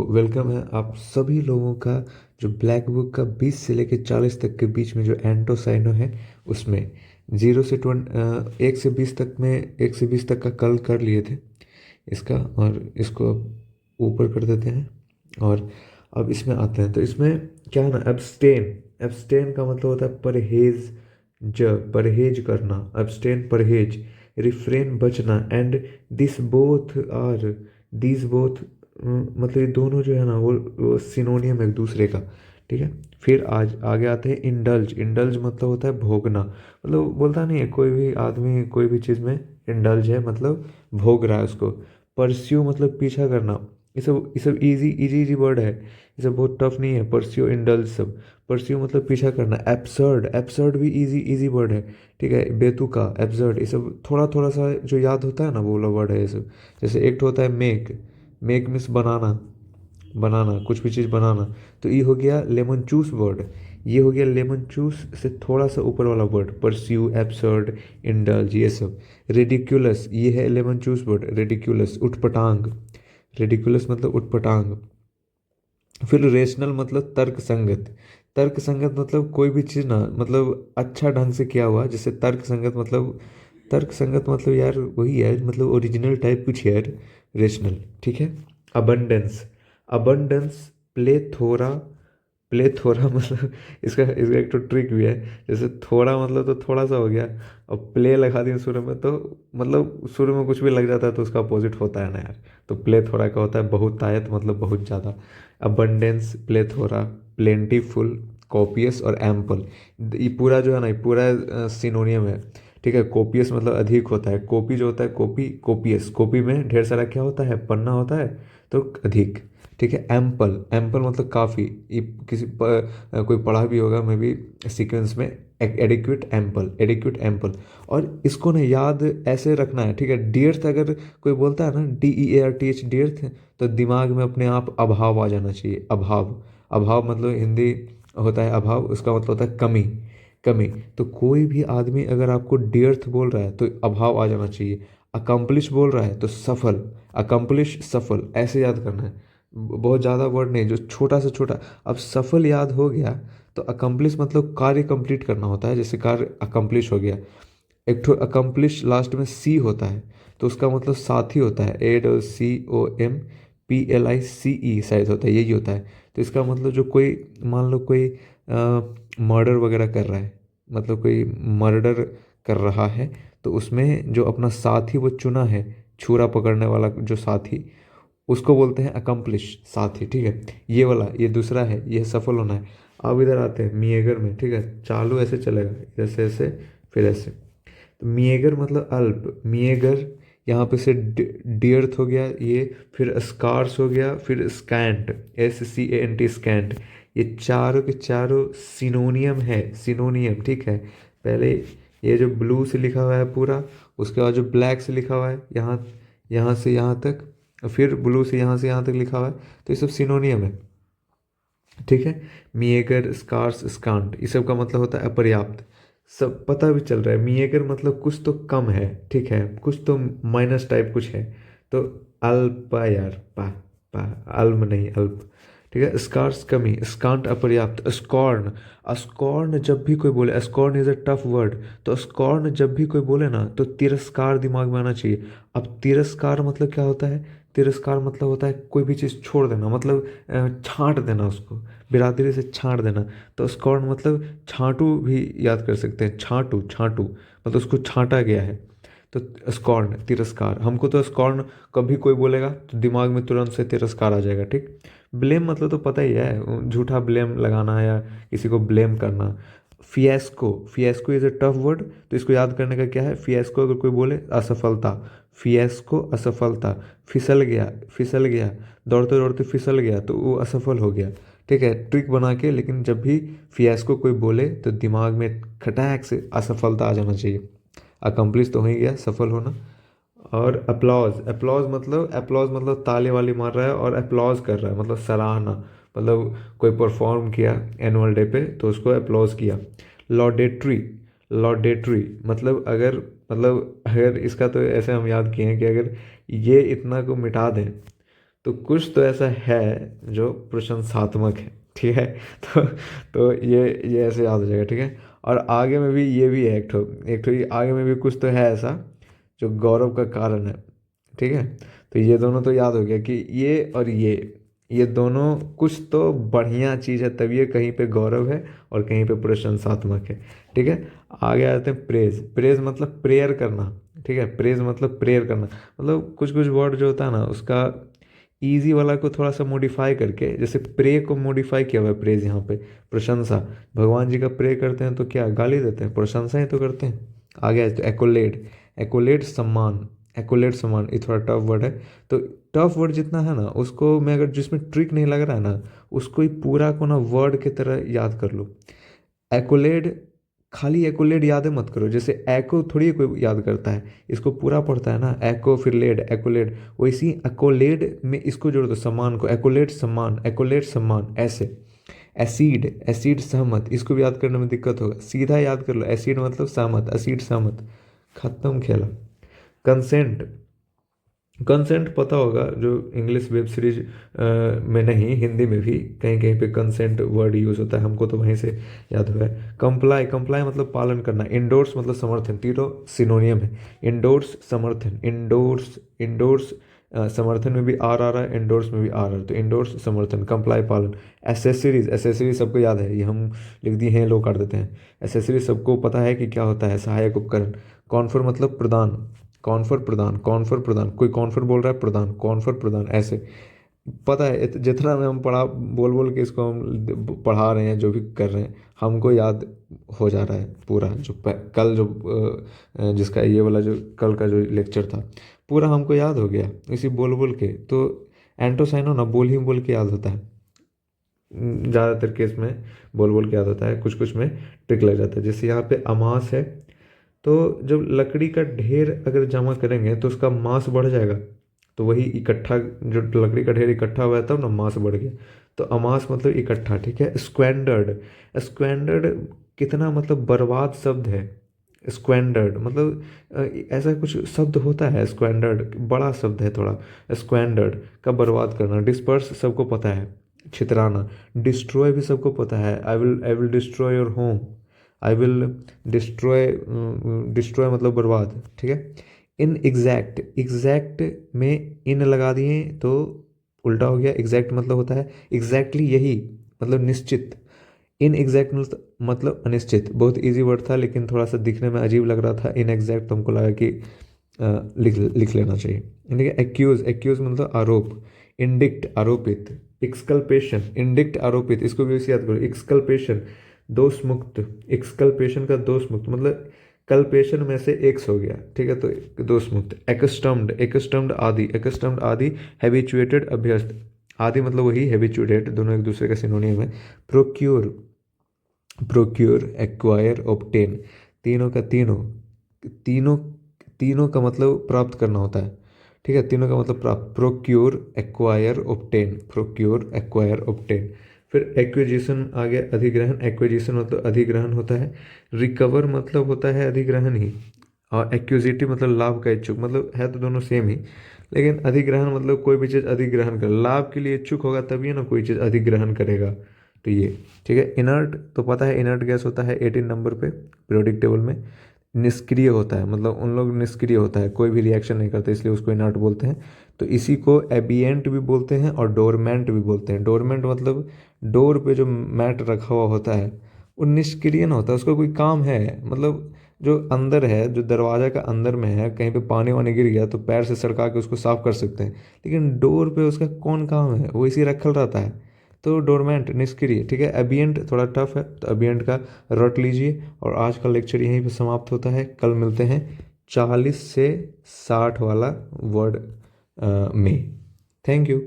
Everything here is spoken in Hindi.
वेलकम है आप सभी लोगों का जो ब्लैक बुक का 20 से लेकर 40 तक के बीच में जो एंटो साइनो है उसमें 1 से 20 तक में 1 से 20 तक का कल कर लिए थे इसका। और इसको अब ऊपर कर देते हैं और अब इसमें आते हैं। तो इसमें क्या है ना, एब्सटेन। एब्सटेन का मतलब होता है परहेज, परहेज करना, एब्सटेन परहेज, रिफ्रेन बचना। And this both are, this both मतलब ये दोनों जो है ना वो सिनोनियम है एक दूसरे का। ठीक है। फिर आज आगे आते हैं इंडल्ज। इंडल्ज मतलब होता है भोगना। मतलब बोलता नहीं है कोई भी आदमी कोई भी चीज़ में इंडल्ज है मतलब भोग रहा है उसको। परस्यू मतलब पीछा करना। ये सब इजी इजी इजी वर्ड है, ये सब बहुत टफ नहीं है। परस्यू इंडल्ज सब। परस्यू मतलब पीछा करना। एब्सर्ड, एब्सर्ड भी इजी इजी वर्ड है। ठीक है। बेतुका, एब्सर्ड, ये सब थोड़ा थोड़ा सा जो याद होता है ना वो वाला वर्ड है ये सब। जैसे एक तो होता है मेक, मेक मीन्स बनाना, बनाना कुछ भी चीज़ बनाना। तो ये हो गया लेमन चूस वर्ड। ये हो गया लेमन चूस से थोड़ा सा ऊपर वाला वर्ड, परस्यू, एब्सर्ड, इंडल्ज, ये सब। रेडिकुलस, ये है लेमन चूस वर्ड, रेडिकुलस, उठपटांग। रेडिकुलस मतलब उठपटांग। फिर रेशनल मतलब तर्क संगत। तर्क संगत मतलब कोई भी चीज़ ना मतलब अच्छा ढंग से किया हुआ, जैसे तर्क संगत मतलब, तर्क संगत मतलब यार वही है, मतलब ओरिजिनल टाइप कुछ है यार। रेशनल। ठीक है। Abundance, abundance, plethora. प्लेथोरा मतलब इसका इसका एक तो ट्रिक भी है। जैसे थोड़ा मतलब तो थोड़ा सा हो गया, और प्ले लगा दिया शुरू में तो मतलब शुरू में कुछ भी लग जाता है तो उसका अपोजिट होता है ना यार। तो प्लेथोरा का होता है बहुतायत मतलब बहुत ज़्यादा। अबंडेंस, प्लेथोरा, प्लेंटीफुल, कॉपियस और एम्पल। ये पूरा जो है ना ये पूरा सिनोनियम है। ठीक है। कोपियस मतलब अधिक होता है, कोपी जो होता है कॉपी, कोपियस, कॉपी में ढेर सारा क्या होता है, पन्ना होता है तो अधिक। ठीक है। एम्पल, एम्पल मतलब काफ़ी। ये कोई पढ़ा भी होगा मे बी सीक्वेंस में। Adequate, ample, adequate, ample. और इसको ना याद ऐसे रखना है। ठीक है। डियर्थ अगर कोई बोलता है ना, DEARTH, डियर्थ, तो दिमाग में अपने आप अभाव आ जाना चाहिए। अभाव, अभाव मतलब हिंदी होता है अभाव, उसका मतलब होता है कमी, कमी। तो कोई भी आदमी अगर आपको डियर्थ बोल रहा है तो अभाव आ जाना चाहिए। अकम्पलिश बोल रहा है तो सफल, अकम्पलिश, सफल, ऐसे याद करना है। बहुत ज़्यादा वर्ड नहीं, जो छोटा से छोटा। अब सफल याद हो गया तो अकम्पलिश मतलब कार्य कंप्लीट करना होता है, जैसे कार्य अकम्पलिश हो गया। एक ठो अकम्पलिश लास्ट में सी होता है तो उसका मतलब साथी होता है, ACOMPLICE शायद होता है, यही होता है। तो इसका मतलब जो कोई मान लो कोई मर्डर वगैरह कर रहा है, मतलब कोई मर्डर कर रहा है तो उसमें जो अपना साथी वो चुना है, छुरा पकड़ने वाला जो साथी, उसको बोलते हैं अकम्पलिश, साथी। ठीक है। ये वाला ये दूसरा है, ये सफल होना है। अब इधर आते हैं मिएगर में। ठीक है। चालू ऐसे चलेगा, ऐसे ऐसे फिर ऐसे। तो मिएगर मतलब अल्प, मिएगर। यहाँ पे से डियर्थ हो गया ये, फिर स्कार्स हो गया, फिर स्कैंट, SCANT, स्कैंट। ये चारों के चारों सिनोनियम है, सिनोनियम। ठीक है। पहले ये जो ब्लू से लिखा हुआ है पूरा, उसके बाद जो ब्लैक से लिखा हुआ है यहाँ, यहाँ से यहाँ तक, और फिर ब्लू से यहाँ तक लिखा हुआ है, तो ये सब सिनोनियम है। ठीक है। मिएगर, स्कार्स, स्कांट, ये सब का मतलब होता है अपर्याप्त। सब पता भी चल रहा है, मिएगर मतलब कुछ तो कम है। ठीक है। कुछ तो माइनस टाइप कुछ है। तो अल्प यार, पा, पा, अल्म नहीं अल्प। ठीक है। स्कार्स कमी, स्कांट अपर्याप्त, स्कॉर्न। स्कॉर्न जब भी कोई बोले, scorn is a tough word. तो स्कॉर्न जब भी कोई बोले ना तो तिरस्कार दिमाग में आना चाहिए। अब तिरस्कार मतलब क्या होता है, तिरस्कार मतलब होता है कोई भी चीज़ छोड़ देना, मतलब छांट देना उसको, बिरादरी से छांट देना। तो स्कॉर्न मतलब छांटू भी याद कर सकते हैं, छांटू, छांटू मतलब उसको छांटा गया है। तो स्कॉर्न तिरस्कार। हमको तो स्कॉर्न कभी कोई बोलेगा तो दिमाग में तुरंत से तिरस्कार आ जाएगा। ठीक। ब्लेम मतलब तो पता ही है, झूठा ब्लेम लगाना या किसी को ब्लेम करना। फिएस्को, फिएस्को इज अ टफ वर्ड, तो इसको याद करने का क्या है, फिएस्को अगर कोई बोले असफलता, फिएस्को असफलता। फिसल गया, फिसल गया, दौड़ते दौड़ते फिसल गया तो वो असफल हो गया। ठीक है। ट्रिक बना के, लेकिन जब भी फिएस्को कोई बोले तो दिमाग में खटाक से असफलता आ जाना चाहिए। अकम्प्लिश तो हो ही गया, सफल होना। और अप्लॉज, अप्लॉज मतलब ताली वाली मार रहा है और अप्लॉज कर रहा है मतलब सराहना, मतलब कोई परफॉर्म किया एनुअल डे पे तो उसको अप्लॉज किया। लॉडेट्री, लॉडेट्री मतलब अगर, मतलब अगर इसका तो ऐसे हम याद किए हैं कि अगर ये इतना को मिटा दें तो कुछ तो ऐसा है जो प्रशंसात्मक है, ठीक है। तो ये ऐसे याद हो जाएगा, ठीक है। और आगे में भी ये भी है एक ठो ये आगे में भी कुछ तो है ऐसा जो गौरव का कारण है, ठीक है। तो ये दोनों तो याद हो गया कि ये और ये दोनों कुछ तो बढ़िया चीज़ है, तभी ये कहीं पे गौरव है और कहीं पे प्रशंसात्मक है, ठीक है। आगे आते हैं प्रेज। प्रेज मतलब प्रेयर करना, ठीक है। प्रेज मतलब प्रेयर करना, मतलब कुछ कुछ वर्ड जो होता है ना उसका ईजी वाला को थोड़ा सा मॉडिफाई करके, जैसे प्रे को मॉडिफाई किया हुआ है प्रेज यहाँ पे, प्रशंसा। भगवान जी का प्रे करते हैं तो क्या गाली देते हैं, प्रशंसा ही तो करते हैं। आगे आए तो एक्कोलेड। एक्कोलेड सम्मान, एक्कोलेड सम्मान, ये थोड़ा टफ वर्ड है। तो टफ वर्ड जितना है ना उसको मैं, अगर जिसमें ट्रिक नहीं लग रहा है ना उसको ही पूरा को ना वर्ड की तरह याद कर लो। एक्कोलेड, खाली एक्कोलेड याद मत करो, जैसे एको थोड़ी कोई याद करता है, इसको पूरा पढ़ता है ना, एको फिर लेड, एक्कोलेड। वैसी एक्कोलेड में इसको जोड़ दो, सम्मान को, एक्कोलेड सम्मान, एक्कोलेड सम्मान ऐसे। एसिड, एसिड सहमत, इसको भी याद करने में दिक्कत होगा, सीधा याद कर लो, एसिड मतलब सहमत, एसिड सहमत, खत्म खेला। कंसेंट, कंसेंट पता होगा, जो इंग्लिश वेब सीरीज में नहीं हिंदी में भी कहीं कहीं पे कंसेंट वर्ड यूज़ होता है, हमको तो वहीं से याद हुआ है। कंप्लाई, कंप्लाई मतलब पालन करना। इंडोर्स मतलब समर्थन, तीनों सिनोनियम है। इंडोर्स समर्थन, इंडोर्स, इंडोर्स समर्थन में भी आर आ रहा है, इंडोर्स में भी आर आ रहा है, तो इंडोर्स समर्थन, कंप्लाई पालन। एसेसरीज, एसेसरीज सबको याद है, ये हम लिख दिए हैं, लोग काट देते हैं। एसेसरीज सबको पता है कि क्या होता है, सहायक उपकरण। कॉन्फर मतलब प्रदान, कॉन्फर प्रदान, कॉन्फर प्रदान, कोई कॉन्फर बोल रहा है प्रदान, कॉन्फर प्रदान ऐसे। पता है जितना में हम पढ़ा बोल बोल के इसको हम पढ़ा रहे हैं, जो भी कर रहे हैं हमको याद हो जा रहा है पूरा। जो कल जो जिसका ये वाला जो कल का जो लेक्चर था पूरा हमको याद हो गया इसी बोल बोल के। तो एंटोसाइनो ना बोल ही बोल के याद होता है, ज़्यादातर केस में बोल बोल के याद होता है, कुछ कुछ में ट्रिक लग जाता है। जैसे यहाँ पे अमास है, तो जब लकड़ी का ढेर अगर जमा करेंगे तो उसका मास बढ़ जाएगा, तो वही इकट्ठा, जो लकड़ी का ढेर इकट्ठा हुआ है तब ना मास बढ़ गया, तो अमास मतलब इकट्ठा, ठीक है। स्क्वैंडर्ड, स्क्वैंडर्ड कितना मतलब बर्बाद शब्द है। स्क्वैंडर्ड मतलब ऐसा कुछ शब्द होता है, स्क्वैंडर्ड बड़ा शब्द है थोड़ा। स्क्वैंडर्ड का बर्बाद करना। डिस्पर्स सबको पता है, छितराना। डिस्ट्रॉय भी सबको पता है, I will destroy your home, I will destroy, destroy मतलब बर्बाद, ठीक है। इन एग्जैक्ट, एग्जैक्ट में इन लगा दिए तो उल्टा हो गया। एग्जैक्ट मतलब होता है एग्जैक्टली यही, मतलब निश्चित। इन एग्जैक्ट मतलब अनिश्चित। बहुत इजी वर्ड था लेकिन थोड़ा सा दिखने में अजीब लग रहा था, इन एग्जैक्ट, तो हमको लगा कि लिख लेना चाहिए, ठीक है। एक्यूज, एक्यूज मतलब आरोप। इंडिक्ट आरोपित। एक्सकल्पेशन, इंडिक्ट आरोपित, इसको भी वैसे याद करो। एक्सकल्पेशन दोष मुक्त, एक्सकल्पेशन का दोष मुक्त मतलब कल्पेशन में से एक्स हो गया, ठीक है, तो दोष मुक्त। एकस्टम्ड, एकस्टम्ड आदि, एकस्टम्ड आदि, हैबिचुएटेड अभ्यस्त। आदि मतलब वही, हैबिचुएटेड दोनों एक दूसरे का सिनोनियम है। प्रोक्योर, प्रोक्योर, एक्वायर, ऑब्टेन, तीनों का तीनों, तीनों, तीनों का मतलब प्राप्त करना होता है, ठीक है। तीनों का मतलब प्राप्त। Procure, acquire, obtain, procure, acquire, obtain. फिर एक्विजिशन आ गया, अधिग्रहण। एक्विजिशन मतलब अधिग्रहण होता है। रिकवर मतलब होता है अधिग्रहण ही, और एक्विजिटिव मतलब लाभ का इच्छुक, मतलब है तो दोनों सेम ही, लेकिन अधिग्रहण मतलब कोई भी चीज़ अधिग्रहण कर, लाभ के लिए इच्छुक होगा तभी ना कोई चीज़ अधिग्रहण करेगा, तो ये, ठीक है। इनर्ट तो पता है, इनर्ट गैस होता है 18 नंबर पे पीरियोडिक टेबल में। निष्क्रिय होता है मतलब उन लोग निष्क्रिय होता है, कोई भी रिएक्शन नहीं करते, इसलिए उसको इनर्ट बोलते हैं। तो इसी को एबिएंट भी बोलते हैं और डोरमेंट भी बोलते हैं। डोरमेंट मतलब डोर पे जो मैट रखा हुआ होता है वो निष्क्रिय ना होता है, उसका कोई काम है, मतलब जो अंदर है, जो दरवाज़ा का अंदर में है, कहीं पे पानी वानी गिर गया तो पैर से सड़का के उसको साफ कर सकते हैं, लेकिन डोर पे उसका कौन काम है, वो इसी रखल रहता है। तो डोरमेंट निष्क्रिय, ठीक है। एबिएंट थोड़ा टफ है, तो एबिएंट का रट लीजिए। और आज का लेक्चर यहीं पे समाप्त होता है, कल मिलते हैं 40 से 60 वाला वर्ड में। Thank you.